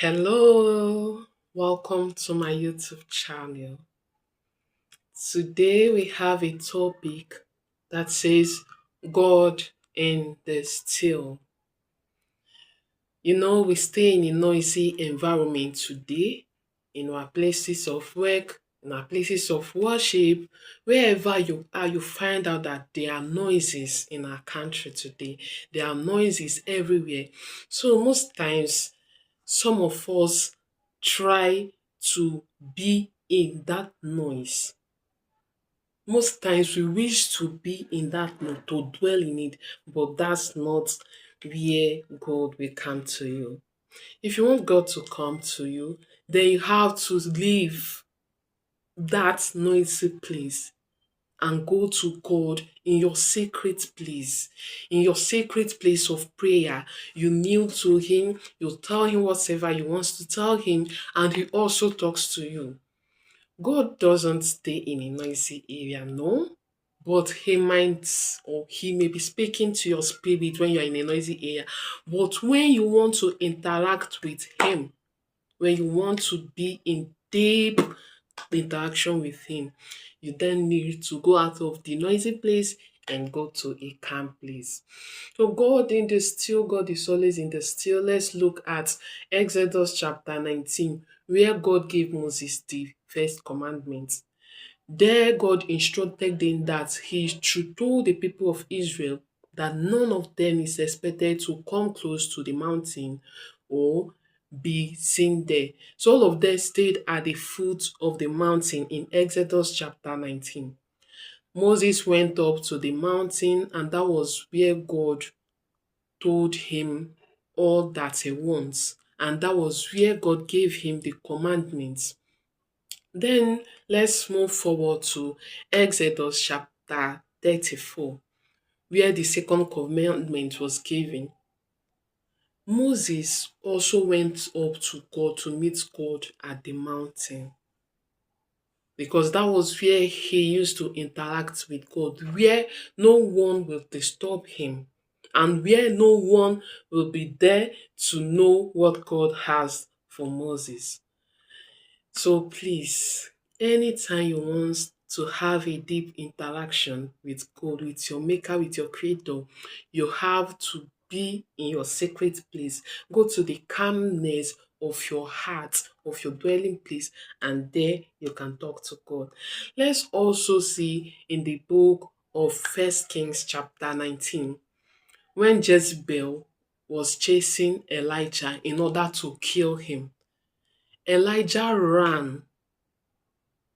Hello, welcome to my YouTube channel. Today we have a topic that says God in the still. We stay in a noisy environment today, in our places of work, in our places of worship, wherever you are, you find out that there are noises in our country today. There are noises everywhere. So most times some of us try to be in that noise. Most times we wish to be in that noise, to dwell in it, but that's not where God will come to you. If you want God to come to you, then you have to leave that noisy place and go to God in your sacred place. In your sacred place of prayer, you kneel to Him, you tell Him whatever you want to tell Him, and He also talks to you. God doesn't stay in a noisy area, no, but He might, or He may be speaking to your spirit when you're in a noisy area. But when you want to interact with Him, when you want to be in deep interaction with Him, you then need to go out of the noisy place and go to a calm place. So God in the still, God is always in the still. Let's look at Exodus chapter 19, where God gave Moses the first commandment. There God instructed them that he should tell the people of Israel that none of them is expected to come close to the mountain or be seen there. So all of them stayed at the foot of the mountain in Exodus chapter 19. Moses went up to the mountain, and that was where God told him all that he wants. And that was where God gave him the commandments. Then let's move forward to Exodus chapter 34, where the second commandment was given. Moses also went up to God to meet God at the mountain, because that was where he used to interact with God, where no one will disturb him and where no one will be there to know what God has for Moses. So please, anytime you want to have a deep interaction with God, with your maker, with your creator, you have to be in your sacred place. Go to the calmness of your heart, of your dwelling place, and there you can talk to God. Let's also see in the book of First Kings chapter 19, when Jezebel was chasing Elijah in order to kill him. Elijah ran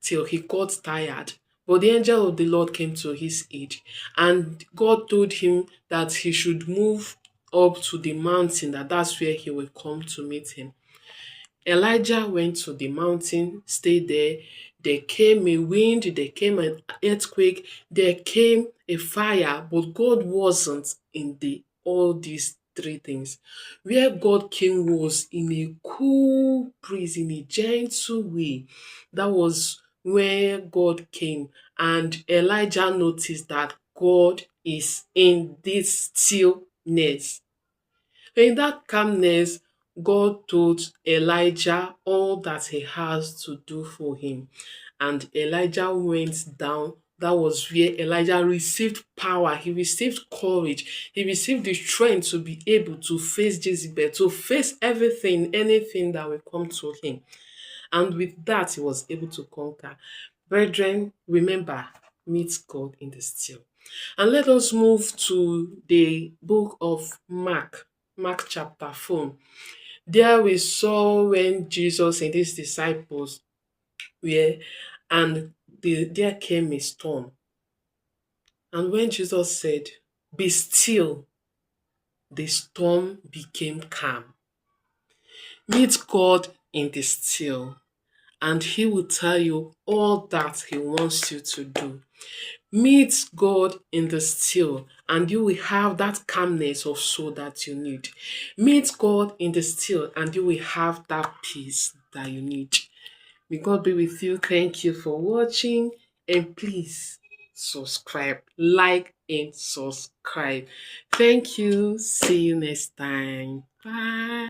till he got tired. But the angel of the Lord came to his aid, and God told him that he should move up to the mountain, that's where he will come to meet him. Elijah went to the mountain, stayed there. There came a wind, there came an earthquake, there came a fire, but God wasn't in the all these three things. Where God came was in a cool breeze, in a gentle way. That was where God came, and Elijah noticed that God is in this stillness. In that calmness, God told Elijah all that he has to do for him. And Elijah went down. That was where Elijah received power. He received courage. He received the strength to be able to face Jezebel, to face everything, anything that will come to him. And with that, he was able to conquer. Brethren, remember, meet God in the still. And let us move to the book of Mark chapter 4. There we saw when Jesus and his disciples were, and there came a storm. And when Jesus said, "Be still," the storm became calm. Meet God in the still, and He will tell you all that He wants you to do. Meet God in the still, and you will have that calmness of soul that you need. Meet God in the still, and you will have that peace that you need. May God be with you. Thank you for watching, and please subscribe, like, and subscribe. Thank you. See you next time. Bye.